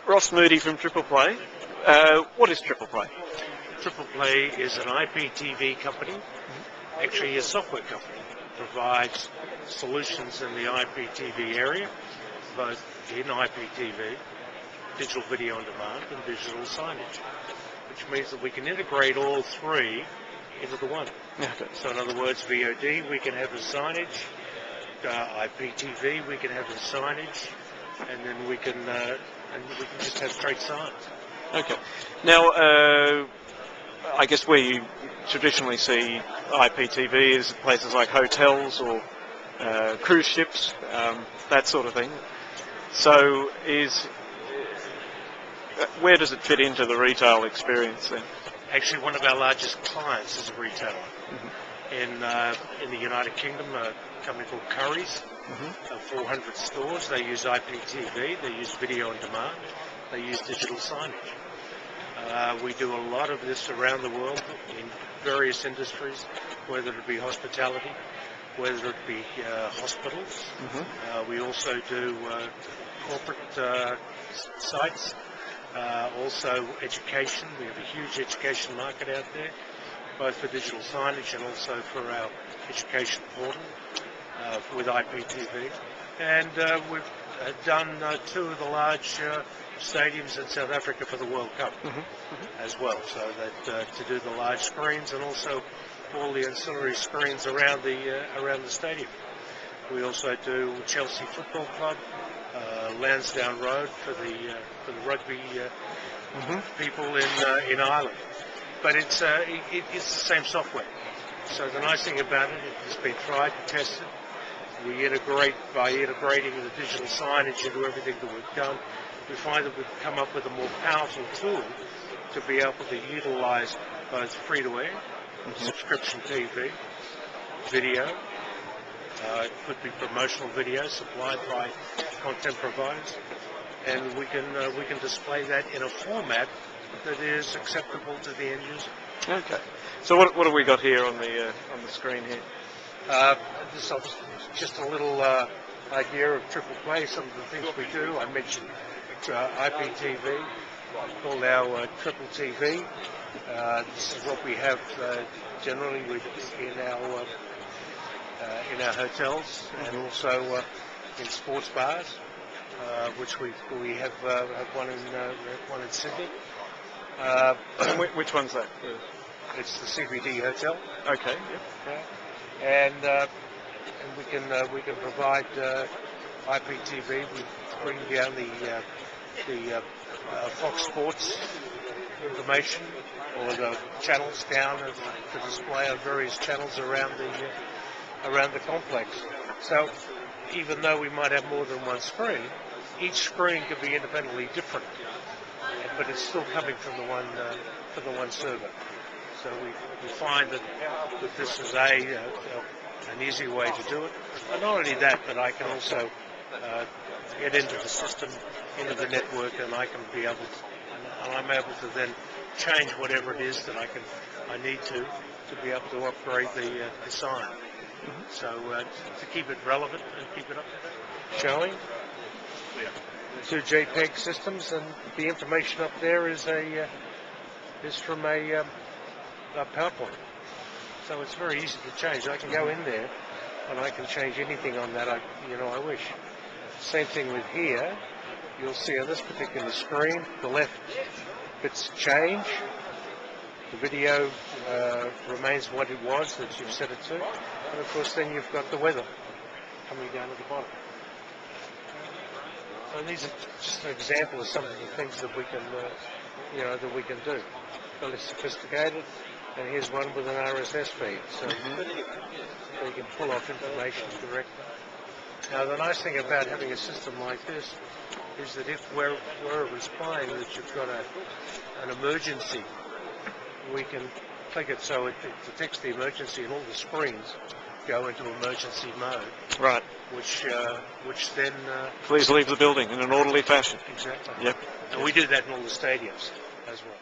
Ross Moody from Tripleplay. What is Tripleplay? Tripleplay is an IPTV company, actually a software company, provides solutions in the IPTV area, both in IPTV, digital video on demand, and digital signage, which means that we can integrate all three into the one. Okay. So in other words, VOD, we can have the signage, IPTV, we can have the signage, and then we can just have straight signs. Okay. Now, I guess where you traditionally see IPTV is places like hotels or cruise ships, that sort of thing. So, where does it fit into the retail experience then? Actually, one of our largest clients is a retailer. In the United Kingdom, a company called Curry's, 400 stores. They use IPTV, they use video on demand, they use digital signage. We do a lot of this around the world in various industries, whether it be hospitality, whether it be hospitals. We also do corporate sites, also education. We have a huge education market out there, both for digital signage and also for our education portal with IPTV. And we've done two of the large stadiums in South Africa for the World Cup as well, so that to do the large screens and also all the ancillary screens around the stadium. We also do Chelsea Football Club, Lansdowne Road for the rugby people in Ireland. But it's the same software. So the nice thing about it, it's been tried and tested. We integrate by integrating the digital signage into everything that we've done. We find that we've come up with a more powerful tool to be able to utilize both free-to-air, subscription TV, video. It could be promotional video supplied by content providers, and we can display that in a format that is acceptable to the end user. Okay. So what have we got here on the screen here? This is just a little idea of Tripleplay, some of the things we do. I mentioned IPTV, called our Triple TV. This is what we have generally in our hotels and also in sports bars, which we have one in Sydney. Which one's that? It's the CBD Hotel. Okay. Yep. And we can provide IPTV. We bring down the Fox Sports information or the channels down to display on various channels around the complex. So even though we might have more than one screen, each screen could be independently different, but it's still coming from the one server. So we find that this is an easy way to do it. And not only that, but I can also get into the system, into the network, and I can be able to, and I'm able to then change whatever it is that I need to be able to upgrade the sign. So to keep it relevant and keep it up to date. Showing two JPEG systems, and the information up there is from a PowerPoint. So it's very easy to change. I can go in there and I can change anything on that I wish. Same thing with here. You'll see on this particular screen, the left bits change. The video remains what it was that you've set it to. And of course then you've got the weather coming down at the bottom. So these are just an example of some of the things that we can, that we can do. Fairly sophisticated. And here's one with an RSS feed, so you can pull off information directly. Now, the nice thing about having a system like this is that if wherever it's playing that you've got an emergency, we can click it so it detects the emergency, and all the screens go into emergency mode. Right. Which then... Please leave the building in an orderly fashion. Exactly. Yep. And we do that in all the stadiums as well.